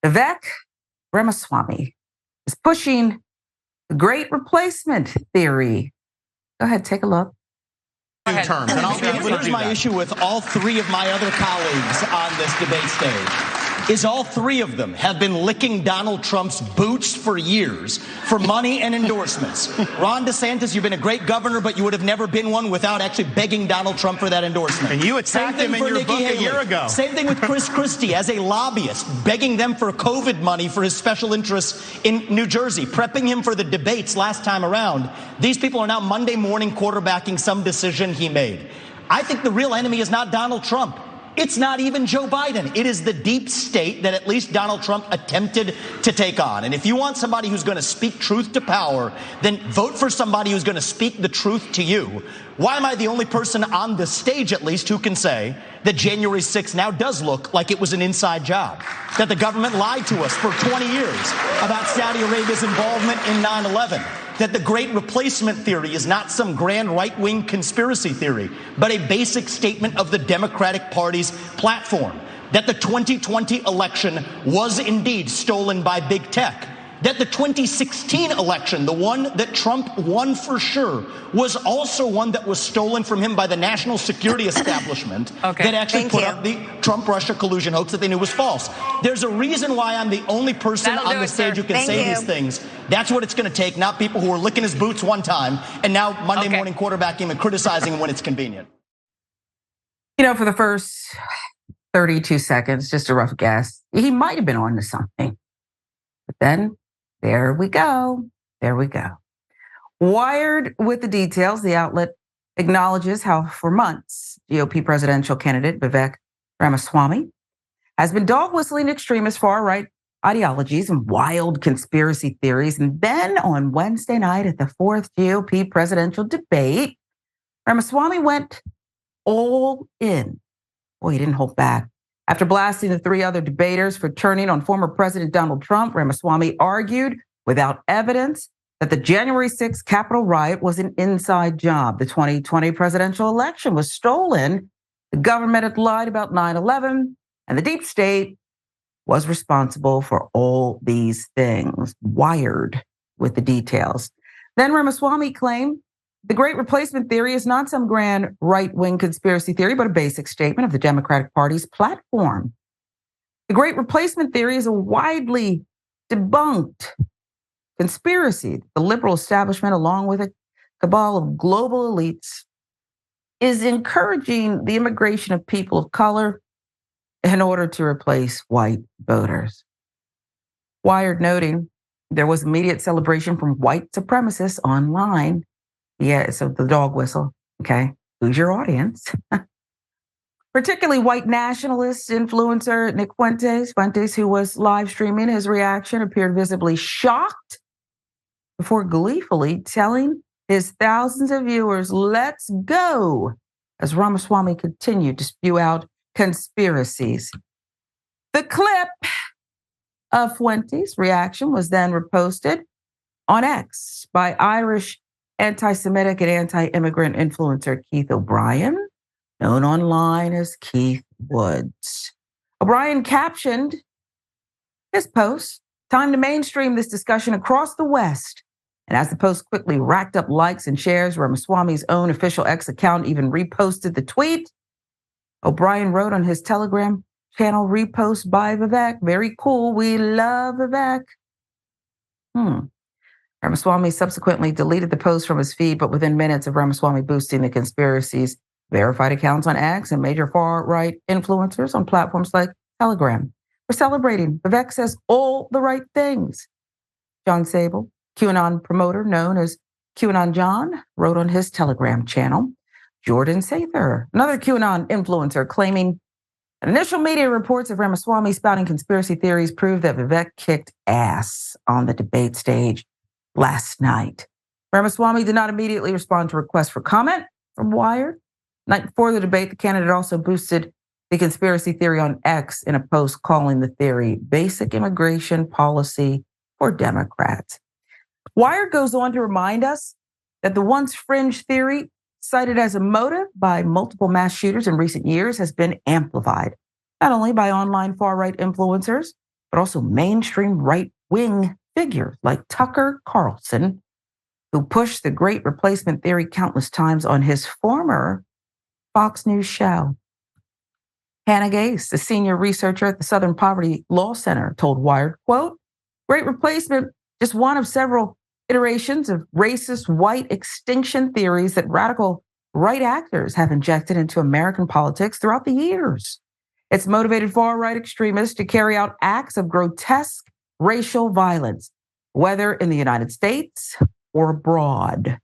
Vivek Ramaswamy is pushing the great replacement theory. Go ahead, take a look. Terms. And here's my issue with all three of my other colleagues on this debate stage. Is all three of them have been licking Donald Trump's boots for years for money and endorsements. Ron DeSantis, you've been a great governor, but you would have never been one without actually begging Donald Trump for that endorsement. And you attacked him in your book a year ago. Same thing with Chris Christie as a lobbyist, begging them for COVID money for his special interests in New Jersey, prepping him for the debates last time around. These people are now Monday morning quarterbacking some decision he made. I think the real enemy is not Donald Trump. It's not even Joe Biden. It is the deep state that at least Donald Trump attempted to take on. And if you want somebody who's going to speak truth to power, then vote for somebody who's going to speak the truth to you. Why am I the only person on the stage, at least, who can say that January 6th now does look like it was an inside job? That the government lied to us for 20 years about Saudi Arabia's involvement in 9/11? That the great replacement theory is not some grand right-wing conspiracy theory, but a basic statement of the Democratic Party's platform. That the 2020 election was indeed stolen by big tech. That the 2016 election, the one that Trump won for sure, was also one that was stolen from him by the national security establishment that actually put up the Trump-Russia collusion hoax that they knew was false. There's a reason why I'm the only person on the stage who can say these things. That's what it's going to take, not people who are licking his boots one time and now Monday morning quarterbacking him and criticizing him when it's convenient. You know, for the first 32 seconds, just a rough guess, he might have been on to something. But then, there we go. There we go. Wired with the details, the outlet acknowledges how for months, GOP presidential candidate Vivek Ramaswamy has been dog-whistling extremist far-right ideologies and wild conspiracy theories. And then on Wednesday night at the fourth GOP presidential debate, Ramaswamy went all in. Boy, he didn't hold back. After blasting the three other debaters for turning on former President Donald Trump, Ramaswamy argued without evidence that the January 6th Capitol riot was an inside job. The 2020 presidential election was stolen. The government had lied about 9/11, and the deep state was responsible for all these things. Wired with the details. Then Ramaswamy claimed the great replacement theory is not some grand right-wing conspiracy theory, but a basic statement of the Democratic Party's platform. The great replacement theory is a widely debunked conspiracy. The liberal establishment, along with a cabal of global elites, is encouraging the immigration of people of color in order to replace white voters. Wired noting there was immediate celebration from white supremacists online. Yeah, so the dog whistle, okay? Who's your audience? Particularly white nationalist influencer Nick Fuentes, who was live streaming his reaction, appeared visibly shocked before gleefully telling his thousands of viewers, "Let's go," as Ramaswamy continued to spew out conspiracies. The clip of Fuentes' reaction was then reposted on X by Irish anti-Semitic and anti-immigrant influencer Keith O'Brien, known online as Keith Woods. O'Brien captioned his post, "Time to mainstream this discussion across the West." And as the post quickly racked up likes and shares, Ramaswamy's own official X account even reposted the tweet. O'Brien wrote on his Telegram channel, "Repost by Vivek. Very cool. We love Vivek." Ramaswamy subsequently deleted the post from his feed, but within minutes of Ramaswamy boosting the conspiracies, verified accounts on X and major far-right influencers on platforms like Telegram were celebrating. Vivek says all the right things. John Sable, QAnon promoter known as QAnon John, wrote on his Telegram channel. Jordan Sather, another QAnon influencer, claiming initial media reports of Ramaswamy spouting conspiracy theories proved that Vivek kicked ass on the debate stage last night. Ramaswamy did not immediately respond to requests for comment from Wired. Night before the debate, the candidate also boosted the conspiracy theory on X in a post calling the theory basic immigration policy for Democrats. Wired goes on to remind us that the once fringe theory, cited as a motive by multiple mass shooters in recent years, has been amplified, not only by online far-right influencers, but also mainstream right-wing figures like Tucker Carlson, who pushed the great replacement theory countless times on his former Fox News show. Hannah Gase, the senior researcher at the Southern Poverty Law Center, told Wired, quote, great replacement, just one of several iterations of racist white extinction theories that radical right actors have injected into American politics throughout the years. It's motivated far-right extremists to carry out acts of grotesque racial violence, whether in the United States or abroad.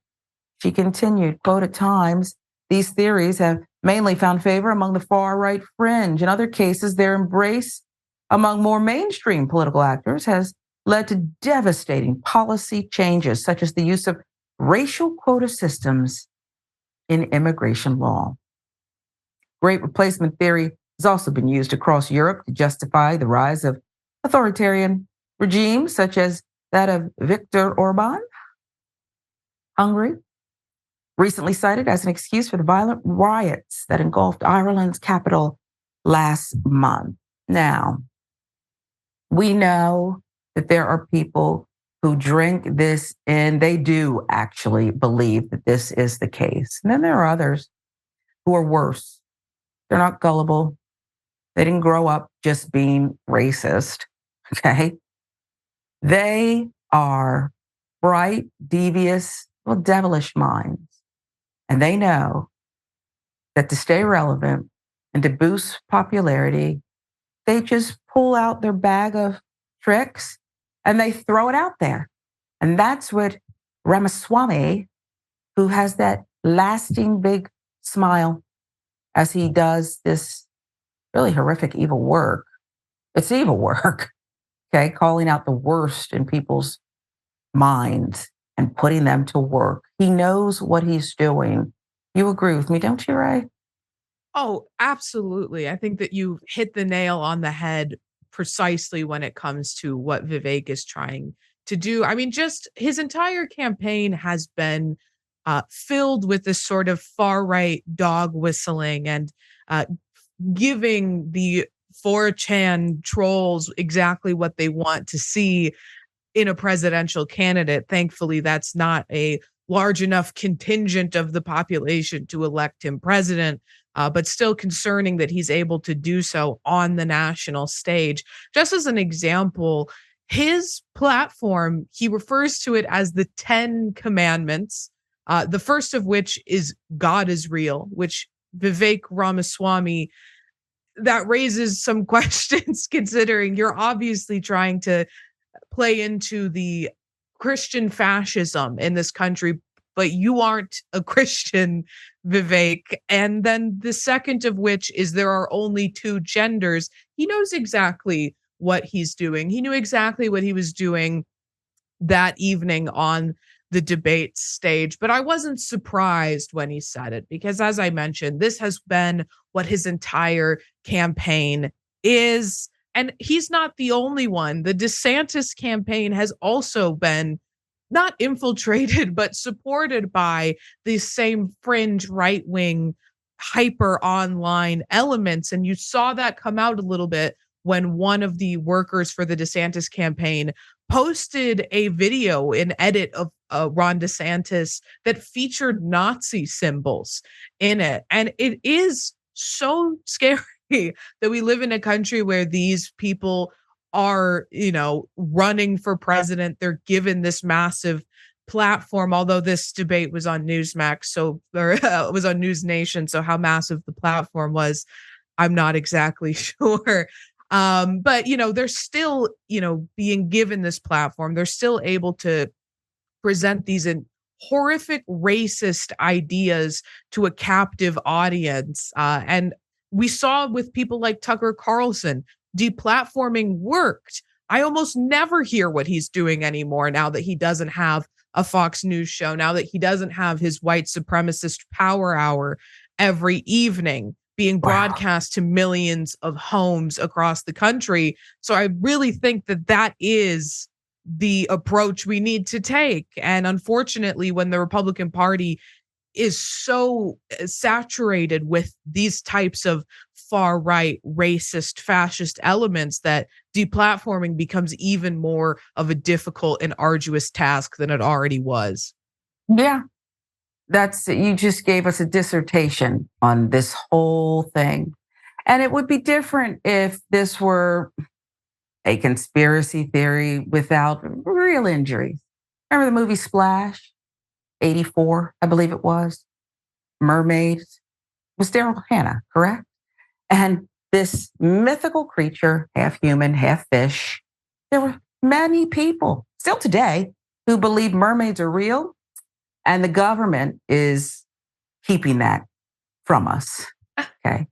She continued, quote, at times, these theories have mainly found favor among the far-right fringe. In other cases, their embrace among more mainstream political actors has led to devastating policy changes, such as the use of racial quota systems in immigration law. Great replacement theory has also been used across Europe to justify the rise of authoritarian regimes, such as that of Viktor Orban, Hungary, recently cited as an excuse for the violent riots that engulfed Ireland's capital last month. Now, we know that there are people who drink this in. They do actually believe that this is the case. And then there are others who are worse. They're not gullible. They didn't grow up just being racist, okay? They are bright, devious, devilish minds. And they know that to stay relevant and to boost popularity, they just pull out their bag of tricks and they throw it out there. And that's what Ramaswamy, who has that lasting big smile as he does this really horrific evil work. It's evil work, okay? Calling out the worst in people's minds and putting them to work. He knows what he's doing. You agree with me, don't you, Ray? Oh, absolutely. I think that you hit the nail on the head precisely when it comes to what Vivek is trying to do. I mean, just his entire campaign has been filled with this sort of far-right dog whistling and giving the 4chan trolls exactly what they want to see in a presidential candidate. Thankfully, that's not a large enough contingent of the population to elect him president, but still concerning that he's able to do so on the national stage. Just as an example, his platform, he refers to it as the 10 Commandments, the first of which is God is real, which Vivek Ramaswamy, that raises some questions considering you're obviously trying to play into the Christian fascism in this country, but you aren't a Christian, Vivek. And then the second of which is there are only two genders. He knows exactly what he's doing. He knew exactly what he was doing that evening on the debate stage, but I wasn't surprised when he said it because, as I mentioned, this has been what his entire campaign is. And he's not the only one. The DeSantis campaign has also been not infiltrated, but supported by these same fringe right-wing hyper online elements. And you saw that come out a little bit when one of the workers for the DeSantis campaign posted a video, an edit of Ron DeSantis that featured Nazi symbols in it. And it is so scary that we live in a country where these people are, running for president. They're given this massive platform, although this debate was on Newsmax, it was on News Nation. So how massive the platform was, I'm not exactly sure. But, they're still, being given this platform. They're still able to present these horrific racist ideas to a captive audience. And we saw with people like Tucker Carlson, deplatforming worked. I almost never hear what he's doing anymore now that he doesn't have a Fox News show, now that he doesn't have his white supremacist power hour every evening being broadcast to millions of homes across the country. So I really think that that is the approach we need to take. And unfortunately, when the Republican Party is so saturated with these types of far right, racist, fascist elements that deplatforming becomes even more of a difficult and arduous task than it already was. Yeah. You just gave us a dissertation on this whole thing. And it would be different if this were a conspiracy theory without real injuries. Remember the movie Splash, 84, I believe it was? Mermaids. It was Daryl Hannah, correct? And this mythical creature, half human, half fish, there were many people, still today, who believe mermaids are real, and the government is keeping that from us. Okay.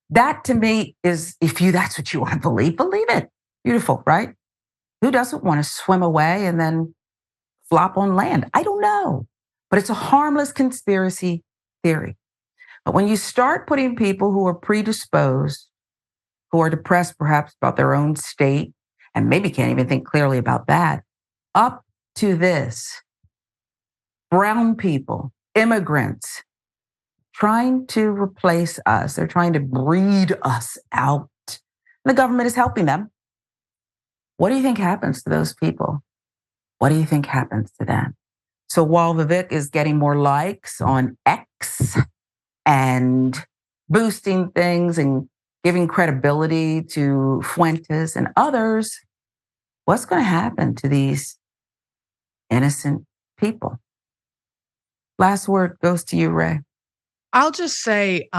That to me is, that's what you want to believe it. Beautiful, right? Who doesn't want to swim away and then flop on land? I don't know. But it's a harmless conspiracy theory. But when you start putting people who are predisposed, who are depressed perhaps about their own state, and maybe can't even think clearly about that, up to this, brown people, immigrants, trying to replace us. They're trying to breed us out. The government is helping them. What do you think happens to those people? What do you think happens to them? So while Vivek is getting more likes on X and boosting things and giving credibility to Fuentes and others, what's going to happen to these innocent people? Last word goes to you, Ray. I'll just say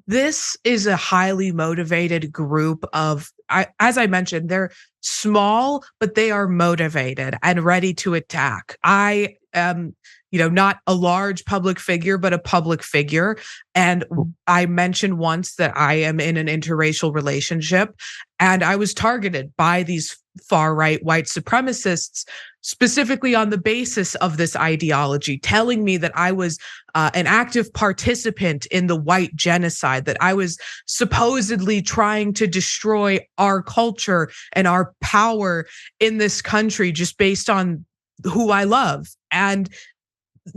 this is a highly motivated group of, as I mentioned, they're small, but they are motivated and ready to attack. I am, not a large public figure, but a public figure. And I mentioned once that I am in an interracial relationship, and I was targeted by these far-right white supremacists, specifically on the basis of this ideology, telling me that I was an active participant in the white genocide, that I was supposedly trying to destroy our culture and our power in this country just based on who I love. And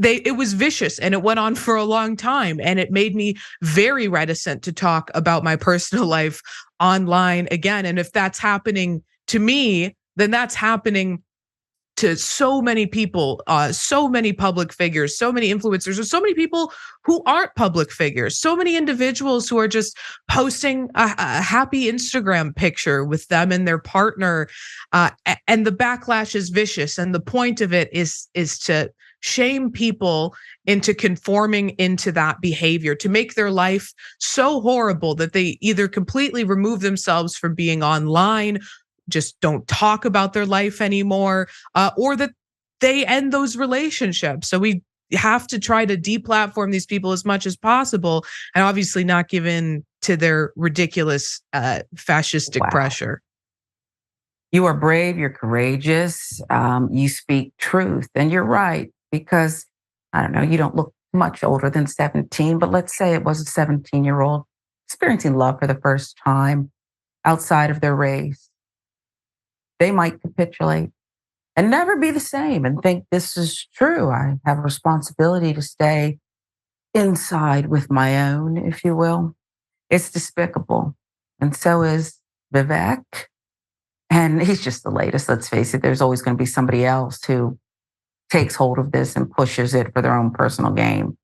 it was vicious, and it went on for a long time, and it made me very reticent to talk about my personal life online again. And if that's happening to me, then that's happening to so many people, so many public figures, so many influencers, or so many people who aren't public figures, so many individuals who are just posting a happy Instagram picture with them and their partner. And the backlash is vicious. And the point of it is to shame people into conforming into that behavior, to make their life so horrible that they either completely remove themselves from being online, just don't talk about their life anymore, or that they end those relationships. So we have to try to deplatform these people as much as possible, and obviously not give in to their ridiculous fascistic pressure. You are brave, you're courageous, you speak truth, and you're right, because I don't know, you don't look much older than 17, but let's say it was a 17-year-old experiencing love for the first time outside of their race. They might capitulate and never be the same and think this is true. I have a responsibility to stay inside with my own, if you will. It's despicable. And so is Vivek. And he's just the latest. Let's face it, there's always going to be somebody else who takes hold of this and pushes it for their own personal gain.